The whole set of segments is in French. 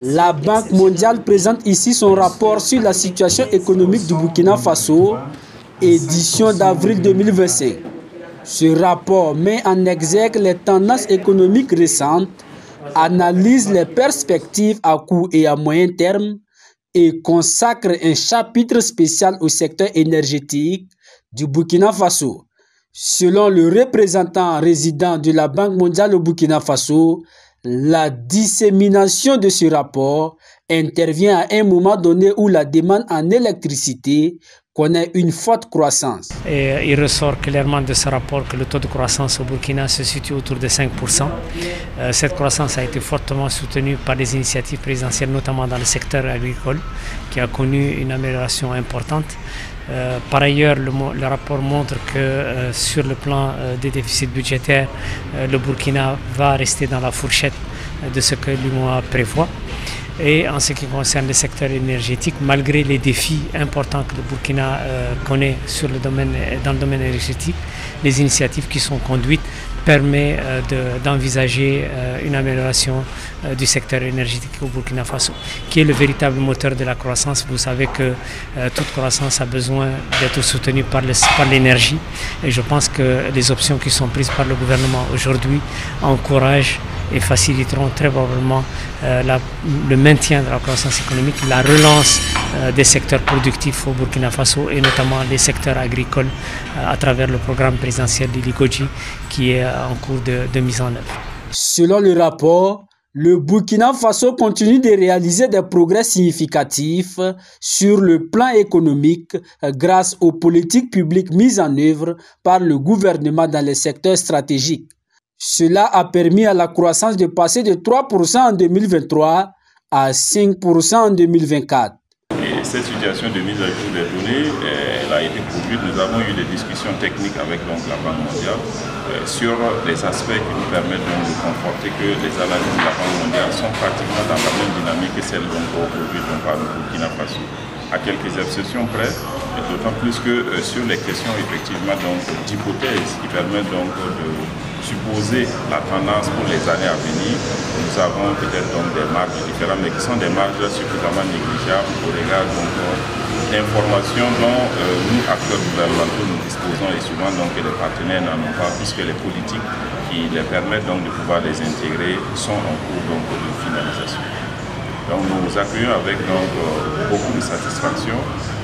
La Banque mondiale présente ici son rapport sur la situation économique du Burkina Faso, édition d'avril 2025. Ce rapport met en exergue les tendances économiques récentes, analyse les perspectives à court et à moyen terme et consacre un chapitre spécial au secteur énergétique du Burkina Faso. Selon le représentant résident de la Banque mondiale au Burkina Faso, la dissémination de ce rapport intervient à un moment donné où la demande en électricité connaît une forte croissance. Et il ressort clairement de ce rapport que le taux de croissance au Burkina se situe autour de 5%. Cette croissance a été fortement soutenue par des initiatives présidentielles, notamment dans le secteur agricole, qui a connu une amélioration importante. Par ailleurs, le rapport montre que sur le plan des déficits budgétaires, le Burkina va rester dans la fourchette de ce que l'UEMOA prévoit. Et en ce qui concerne le secteur énergétique, malgré les défis importants que le Burkina connaît dans le domaine énergétique, les initiatives qui sont conduites permettent d'envisager une amélioration du secteur énergétique au Burkina Faso, qui est le véritable moteur de la croissance. Vous savez que toute croissance a besoin d'être soutenue par l'énergie. Et je pense que les options qui sont prises par le gouvernement aujourd'hui encouragent et faciliteront très probablement le maintien de la croissance économique, la relance des secteurs productifs au Burkina Faso et notamment les secteurs agricoles à travers le programme présidentiel de l'IGODJI qui est en cours de mise en œuvre. Selon le rapport, le Burkina Faso continue de réaliser des progrès significatifs sur le plan économique grâce aux politiques publiques mises en œuvre par le gouvernement dans les secteurs stratégiques. Cela a permis à la croissance de passer de 3% en 2023 à 5% en 2024. Et cette situation de mise à jour des données, elle a été produite. Nous avons eu des discussions techniques avec la Banque mondiale sur les aspects qui nous permettent de conforter que les analyses de la Banque mondiale sont pratiquement dans la même dynamique que celles produites par le Burkina Faso. À quelques exceptions près, d'autant plus que sur les questions effectivement d'hypothèses qui permettent de supposer la tendance pour les années à venir, nous avons peut-être des marges différentes, mais qui sont des marges suffisamment négligeables au regard d'informations dont nous, acteurs gouvernementaux, nous disposons et souvent que les partenaires n'en ont pas, puisque les politiques qui les permettent de pouvoir les intégrer sont en cours de finalisation. Donc nous accueillons avec beaucoup de satisfaction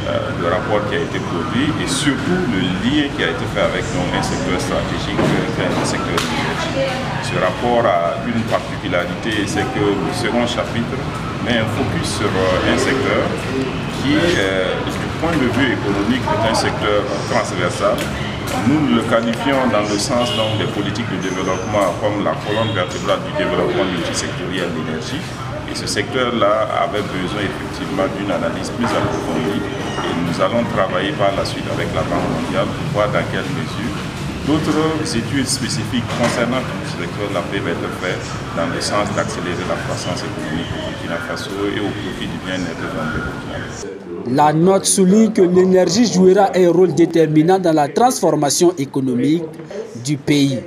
le rapport qui a été produit et surtout le lien qui a été fait avec un secteur stratégique, le secteur énergétique. Ce rapport a une particularité, c'est que le second chapitre met un focus sur un secteur qui, du point de vue économique, est un secteur transversal. Nous le qualifions dans le sens des politiques de développement comme la colonne vertébrale du développement multisectoriel de l'énergie. Et ce secteur-là avait besoin effectivement d'une analyse plus approfondie et nous allons travailler par la suite avec la Banque mondiale pour voir dans quelle mesure d'autres études spécifiques concernant ce secteur-là peuvent être faites dans le sens d'accélérer la croissance économique au Burkina Faso et au profit du bien-être du Burkina Faso. La note souligne que l'énergie jouera un rôle déterminant dans la transformation économique du pays.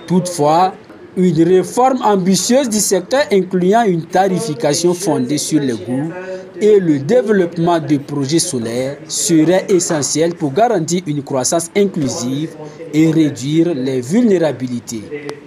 Toutefois, une réforme ambitieuse du secteur incluant une tarification fondée sur le coût et le développement de projets solaires serait essentiel pour garantir une croissance inclusive et réduire les vulnérabilités.